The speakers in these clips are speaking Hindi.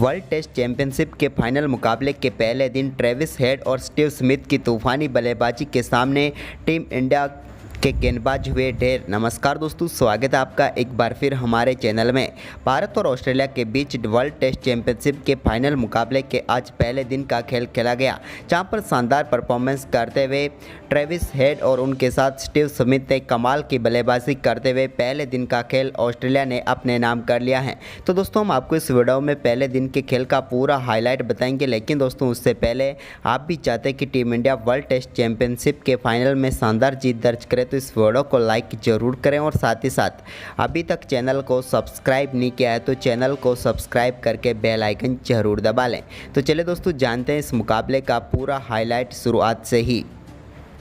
वर्ल्ड टेस्ट चैंपियनशिप के फाइनल मुकाबले के पहले दिन ट्रेविस हेड और स्टीव स्मिथ की तूफानी बल्लेबाजी के सामने टीम इंडिया के गेंदबाज हुए ढेर। नमस्कार दोस्तों, स्वागत है आपका एक बार फिर हमारे चैनल में। भारत और ऑस्ट्रेलिया के बीच वर्ल्ड टेस्ट चैंपियनशिप के फाइनल मुकाबले के आज पहले दिन का खेल खेला गया, जहां पर शानदार परफॉर्मेंस करते हुए ट्रेविस हेड और उनके साथ स्टीव स्मिथ ने कमाल की बल्लेबाजी करते हुए पहले दिन का खेल ऑस्ट्रेलिया ने अपने नाम कर लिया है। तो दोस्तों, हम आपको इस वीडियो में पहले दिन के खेल का पूरा हाईलाइट बताएंगे, लेकिन दोस्तों उससे पहले आप भी चाहते हैं कि team India World Test Championship के फाइनल में शानदार जीत दर्ज करे तो इस वीडियो को लाइक जरूर करें और साथ ही साथ अभी तक चैनल को सब्सक्राइब नहीं किया है तो चैनल को सब्सक्राइब करके बेल आइकन जरूर दबा लें। तो चलिए दोस्तों, जानते हैं इस मुकाबले का पूरा हाईलाइट शुरुआत से ही।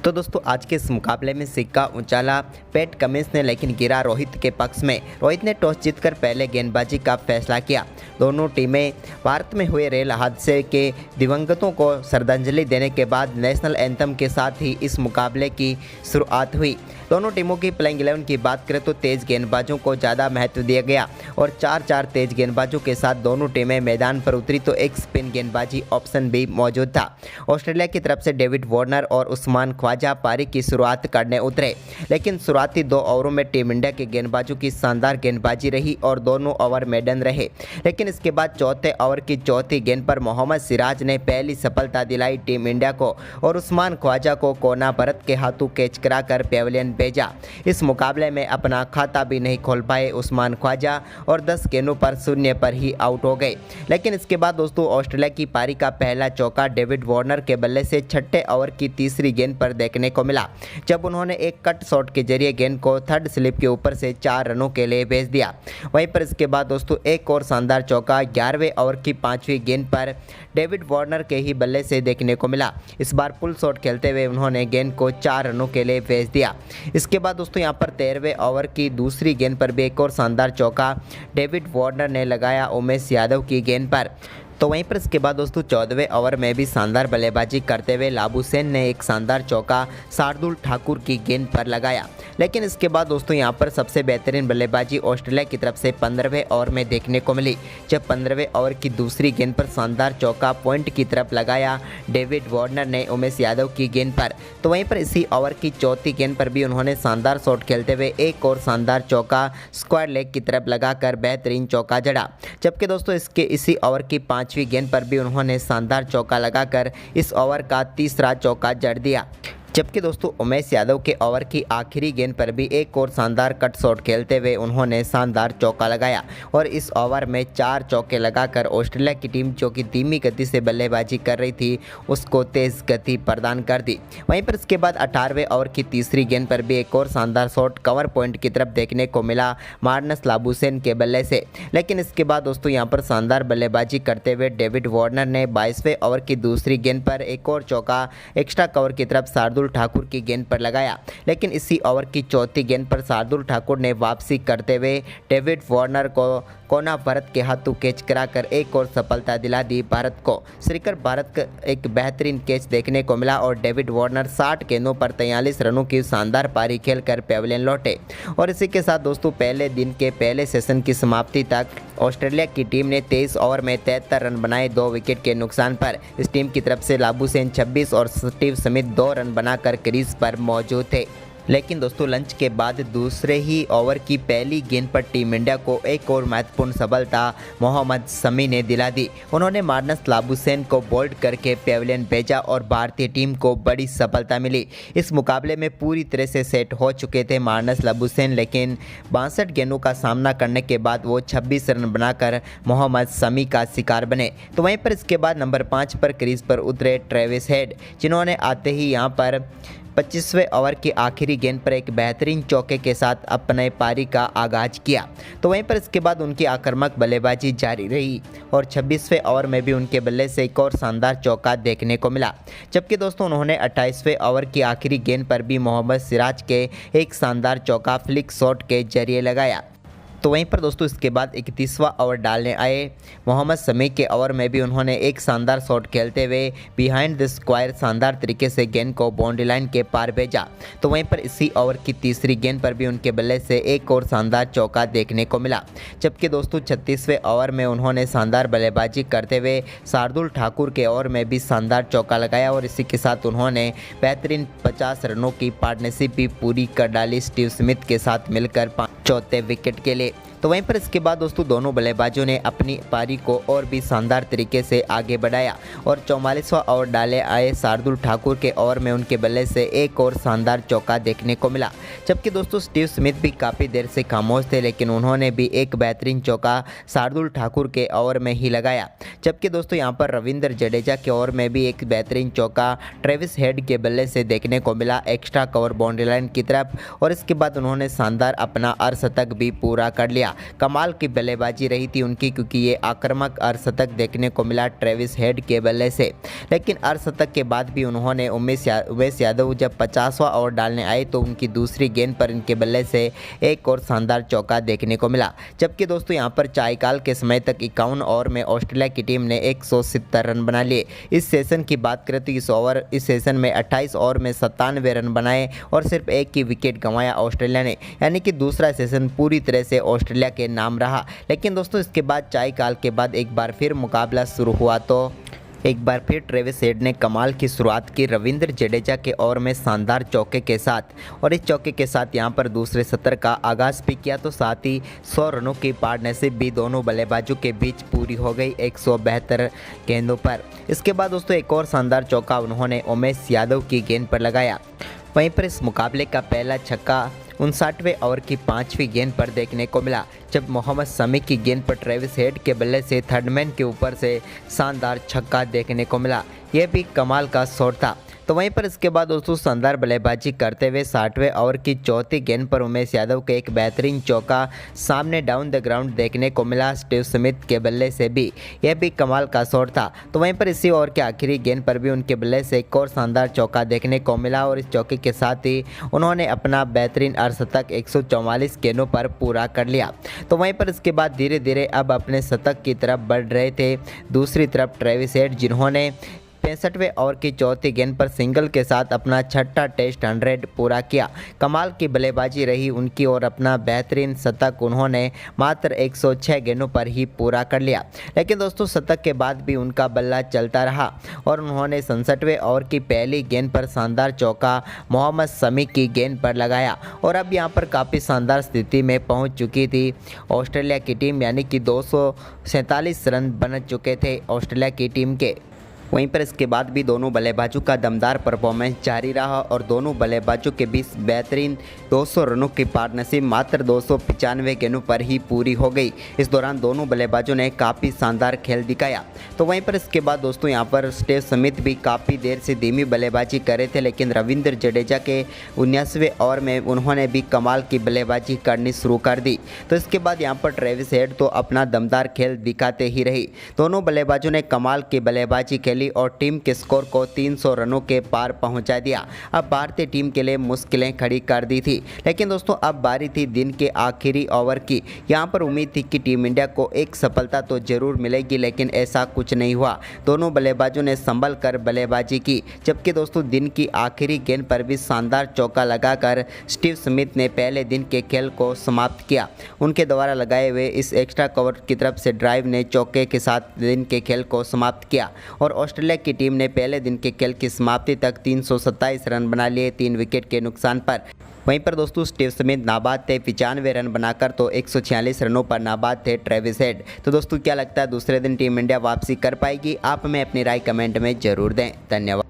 तो दोस्तों, आज के इस मुकाबले में सिक्का उछाला पैट कमिंस ने, लेकिन गिरा रोहित के पक्ष में। रोहित ने टॉस जीतकर पहले गेंदबाजी का फैसला किया। दोनों टीमें भारत में हुए रेल हादसे के दिवंगतों को श्रद्धांजलि देने के बाद नेशनल एंथम के साथ ही इस मुकाबले की शुरुआत हुई। दोनों टीमों की प्लेइंग 11 की बात करें तो तेज गेंदबाजों को ज़्यादा महत्व दिया गया और 4-4 तेज गेंदबाजों के साथ दोनों टीमें मैदान पर उतरी तो एक स्पिन गेंदबाजी ऑप्शन भी मौजूद था। ऑस्ट्रेलिया की तरफ से डेविड वार्नर और उस्मान ख्वाजा पारी की शुरुआत करने उतरे, लेकिन शुरुआती 2 ओवरों में टीम इंडिया के गेंदबाजों की शानदार गेंदबाजी रही और दोनों ओवर मेडन रहे। लेकिन इसके बाद चौथे ओवर की चौथी गेंद पर मोहम्मद सिराज ने पहली सफलता दिलाई टीम इंडिया को और उस्मान ख्वाजा को कोना भरत के हाथों कैच कराकर पेविलियन भेजा। इस मुकाबले में अपना खाता भी नहीं खोल पाए उस्मान ख्वाजा और 10 गेंदों पर 0 पर ही आउट हो गए। लेकिन इसके बाद दोस्तों, ऑस्ट्रेलिया की पारी का पहला चौका डेविड वार्नर के बल्ले से छठे ओवर की तीसरी गेंद पर देखने को मिला, जब उन्होंने एक कट शॉट के जरिए गेंद को थर्ड स्लिप के ऊपर से 4 रनों के लिए भेज दिया। वहीं पर इसके बाद दोस्तों, एक और शानदार चौका 11वें ओवर की 5वीं गेंद पर डेविड वार्नर के ही बल्ले से देखने को मिला। इस बार पुल शॉट खेलते हुए उन्होंने गेंद को 4 रनों के लिए भेज दिया। इसके बाद दोस्तों, यहां पर 13वें ओवर की दूसरी गेंद पर भी एक और शानदार चौका डेविड वार्नर ने लगाया उमेश यादव की गेंद पर। तो वहीं पर इसके बाद दोस्तों 14वें ओवर में भी शानदार बल्लेबाजी करते हुए लाबुसैन ने एक शानदार चौका शार्दुल ठाकुर की गेंद पर लगाया। लेकिन इसके बाद दोस्तों, यहां पर सबसे बेहतरीन बल्लेबाजी ऑस्ट्रेलिया की तरफ से 15वें ओवर में देखने को मिली, जब 15वें ओवर की दूसरी गेंद पर शानदार चौका पॉइंट की तरफ लगाया डेविड वार्नर ने उमेश यादव की गेंद पर। तो वहीं पर इसी ओवर की चौथी गेंद पर भी उन्होंने शानदार शॉट खेलते हुए एक और शानदार चौका स्क्वायर लेग की तरफ लगाकर बेहतरीन चौका जड़ा। जबकि दोस्तों, इसी ओवर की 5वीं गेंद पर भी उन्होंने शानदार चौका लगाकर इस ओवर का तीसरा चौका जड़ दिया। जबकि दोस्तों, उमेश यादव के ओवर की आखिरी गेंद पर भी एक और शानदार कट शॉट खेलते हुए उन्होंने शानदार चौका लगाया और इस ओवर में 4 चौके लगाकर ऑस्ट्रेलिया की टीम जो कि धीमी गति से बल्लेबाजी कर रही थी उसको तेज गति प्रदान कर दी। वहीं पर इसके बाद 18वें ओवर की तीसरी गेंद पर भी एक और शानदार शॉट कवर पॉइंट की तरफ देखने को मिला मार्नस लाबुसैन के बल्ले से। लेकिन इसके बाद दोस्तों, यहाँ पर शानदार बल्लेबाजी करते हुए डेविड वार्नर ने 22वें ओवर की दूसरी गेंद पर एक और चौका एक्स्ट्रा कवर की तरफ शार्दुल ठाकुर की गेंद पर लगाया। लेकिन इसी ओवर की चौथी गेंद पर शार्दुल ठाकुर ने वापसी करते हुए डेविड वार्नर को कोना भरत के हाथों कैच कराकर एक और सफलता दिला दी भारत को। श्रीकर भारत का एक बेहतरीन कैच देखने को मिला और डेविड वार्नर 60 गेंदों पर 43 रनों की शानदार पारी खेलकर पेविलियन लौटे। और इसी के साथ दोस्तों, पहले दिन के पहले सेशन की समाप्ति तक ऑस्ट्रेलिया की टीम ने 23 ओवर में 73 रन बनाए 2 विकेट के नुकसान पर। इस टीम की तरफ से लाबुसैन 26 और स्टीव स्मिथ 2 रन बनाकर क्रीज पर मौजूद थे। लेकिन दोस्तों, लंच के बाद दूसरे ही ओवर की पहली गेंद पर टीम इंडिया को एक और महत्वपूर्ण सफलता मोहम्मद शमी ने दिला दी। उन्होंने मार्नस लाबुसैन को बोल्ड करके पेविलियन भेजा और भारतीय टीम को बड़ी सफलता मिली। इस मुकाबले में पूरी तरह से सेट हो चुके थे मार्नस लाबुसैन, लेकिन 62 गेंदों का सामना करने के बाद वो 26 रन बनाकर मोहम्मद शमी का शिकार बने। तो वहीं पर इसके बाद नंबर 5 पर क्रीज पर उतरे ट्रेविस हेड, जिन्होंने आते ही यहाँ पर 25वें ओवर की आखिरी गेंद पर एक बेहतरीन चौके के साथ अपने पारी का आगाज किया। तो वहीं पर इसके बाद उनकी आक्रामक बल्लेबाजी जारी रही और 26वें ओवर में भी उनके बल्ले से एक और शानदार चौका देखने को मिला। जबकि दोस्तों, उन्होंने 28वें ओवर की आखिरी गेंद पर भी मोहम्मद सिराज के एक शानदार चौका फ्लिक शॉट के जरिए लगाया। तो वहीं पर दोस्तों इसके बाद 31वां ओवर डालने आए मोहम्मद शमी के ओवर में भी उन्होंने एक शानदार शॉट खेलते हुए बिहाइंड द स्क्वायर शानदार तरीके से गेंद को बाउंड्री लाइन के पार भेजा। तो वहीं पर इसी ओवर की तीसरी गेंद पर भी उनके बल्ले से एक और शानदार चौका देखने को मिला। जबकि दोस्तों 36वें ओवर में उन्होंने शानदार बल्लेबाजी करते हुए शार्दुल ठाकुर के ओवर में भी शानदार चौका लगाया और इसी के साथ उन्होंने बेहतरीन 50 रनों की पार्टनरशिप भी पूरी कर डाली स्टीव स्मिथ के साथ मिलकर चौथे विकेट के लिए। तो वहीं पर इसके बाद दोस्तों दोनों बल्लेबाजों ने अपनी पारी को और भी शानदार तरीके से आगे बढ़ाया और 44वां ओवर डाले आए शार्दुल ठाकुर के ओवर में उनके बल्ले से एक और शानदार चौका देखने को मिला। जबकि दोस्तों स्टीव स्मिथ भी काफ़ी देर से खामोश थे, लेकिन उन्होंने भी एक बेहतरीन चौका शार्दुल ठाकुर के ओवर में ही लगाया। जबकि दोस्तों यहाँ पर रविंद्र जडेजा के ओवर में भी एक बेहतरीन चौका ट्रेविस हेड के बल्ले से देखने को मिला एक्स्ट्रा कवर बाउंड्री लाइन की तरफ और इसके बाद उन्होंने शानदार अपना अर्धशतक भी पूरा कर लिया। कमाल की बल्लेबाजी रही थी उनकी, क्योंकि ये आक्रामक अर्धशतक देखने को मिला ट्रेविस हेड के बल्ले से। लेकिन अर्धशतक के बाद भी उन्होंने उमेश यादव जब 50वां ओवर डालने आए तो उनकी दूसरी गेंद पर इनके बल्ले से एक और शानदार चौका देखने को मिला। जबकि दोस्तों यहाँ पर चायकाल के समय तक 51 ओवर में ऑस्ट्रेलिया की टीम ने 170 रन बना लिए। इस सेशन की बात करें तो इस सेशन में 28 ओवर में 97 रन बनाए और सिर्फ एक ही विकेट गंवाया ऑस्ट्रेलिया ने, यानी कि दूसरा सेशन पूरी तरह से ऑस्ट्रेलिया के नाम रहा। लेकिन दोस्तों इसके बाद चायकाल के बाद एक बार फिर मुकाबला शुरू हुआ तो एक बार फिर ट्रेविस हेड ने कमाल की शुरुआत की रविंद्र जडेजा के ओवर में शानदार चौके के साथ और इस चौके के साथ यहां पर दूसरे सत्र का आगाज़ भी किया। तो साथ ही 100 रनों की पार्टनरशिप भी दोनों बल्लेबाजों के बीच पूरी हो गई 172 गेंदों पर। इसके बाद दोस्तों एक और शानदार चौका उन्होंने उमेश यादव की गेंद पर लगाया। वहीं पर इस मुकाबले का पहला छक्का 59वें ओवर की 5वीं गेंद पर देखने को मिला, जब मोहम्मद शमी की गेंद पर ट्रेविस हेड के बल्ले से थर्डमैन के ऊपर से शानदार छक्का देखने को मिला। यह भी कमाल का शॉट था। तो वहीं पर इसके बाद दोस्तों शानदार बल्लेबाजी करते हुए 60वें ओवर की चौथी गेंद पर उमेश यादव के एक बेहतरीन चौका सामने डाउन द ग्राउंड देखने को मिला स्टीव स्मिथ के बल्ले से भी। यह भी कमाल का शॉट था। तो वहीं पर इसी ओवर के आखिरी गेंद पर भी उनके बल्ले से एक और शानदार चौका देखने को मिला और इस चौके के साथ ही उन्होंने अपना बेहतरीन अर्धशतक 144 गेंदों पर पूरा कर लिया। तो वहीं पर इसके बाद धीरे धीरे अब अपने शतक की तरफ बढ़ रहे थे दूसरी तरफ ट्रेविस हेड, जिन्होंने 65वें ओवर की चौथी गेंद पर सिंगल के साथ अपना छठा टेस्ट 100 पूरा किया। कमाल की बल्लेबाजी रही उनकी और अपना बेहतरीन शतक उन्होंने मात्र 106 गेंदों पर ही पूरा कर लिया। लेकिन दोस्तों शतक के बाद भी उनका बल्ला चलता रहा और उन्होंने 67वें ओवर की पहली गेंद पर शानदार चौका मोहम्मद शमी की गेंद पर लगाया और अब यहां पर काफ़ी शानदार स्थिति में पहुंच चुकी थी ऑस्ट्रेलिया की टीम, यानी कि 247 रन बन चुके थे ऑस्ट्रेलिया की टीम के। वहीं पर इसके बाद भी दोनों बल्लेबाजों का दमदार परफॉर्मेंस जारी रहा और दोनों बल्लेबाजों के बीच बेहतरीन 200 रनों की पार्टनरशिप मात्र 295 गेंदों पर ही पूरी हो गई। इस दौरान दोनों बल्लेबाजों ने काफ़ी शानदार खेल दिखाया। तो वहीं पर इसके बाद दोस्तों यहां पर स्टीव स्मिथ भी काफ़ी देर से धीमी बल्लेबाजी कर रहे थे, लेकिन रविंद्र जडेजा के 19वें ओवर में उन्होंने भी कमाल की बल्लेबाजी करनी शुरू कर दी। तो इसके बाद यहाँ पर ट्रेविस हेड तो अपना दमदार खेल दिखाते ही रही। दोनों बल्लेबाजों ने कमाल की बल्लेबाजी खेली और टीम के स्कोर को 300 रनों के पार पहुंचा दिया। अब भारतीय टीम के लिए मुश्किलें खड़ी कर दी थी। लेकिन दोस्तों अब बारी थी दिन के आखिरी ओवर की। यहां पर उम्मीद थी कि टीम इंडिया को एक सफलता तो जरूर मिलेगी, लेकिन ऐसा कुछ नहीं हुआ। दोनों बल्लेबाजों ने संभल कर बल्लेबाजी की, जबकि दोस्तों दिन की आखिरी गेंद पर भी शानदार चौका लगाकर स्टीव स्मिथ ने पहले दिन के खेल को समाप्त किया। उनके द्वारा लगाए हुए इस एक्स्ट्रा कवर की तरफ से ड्राइव ने चौके के साथ दिन के खेल को समाप्त किया और ऑस्ट्रेलिया की टीम ने पहले दिन के खेल की समाप्ति तक 327 रन बना लिए 3 विकेट के नुकसान पर। वहीं पर दोस्तों स्टीव स्मिथ नाबाद थे 95 रन बनाकर, तो 146 रनों पर नाबाद थे ट्रेविस हेड। तो दोस्तों क्या लगता है दूसरे दिन टीम इंडिया वापसी कर पाएगी? आप हमें अपनी राय कमेंट में जरूर दें। धन्यवाद।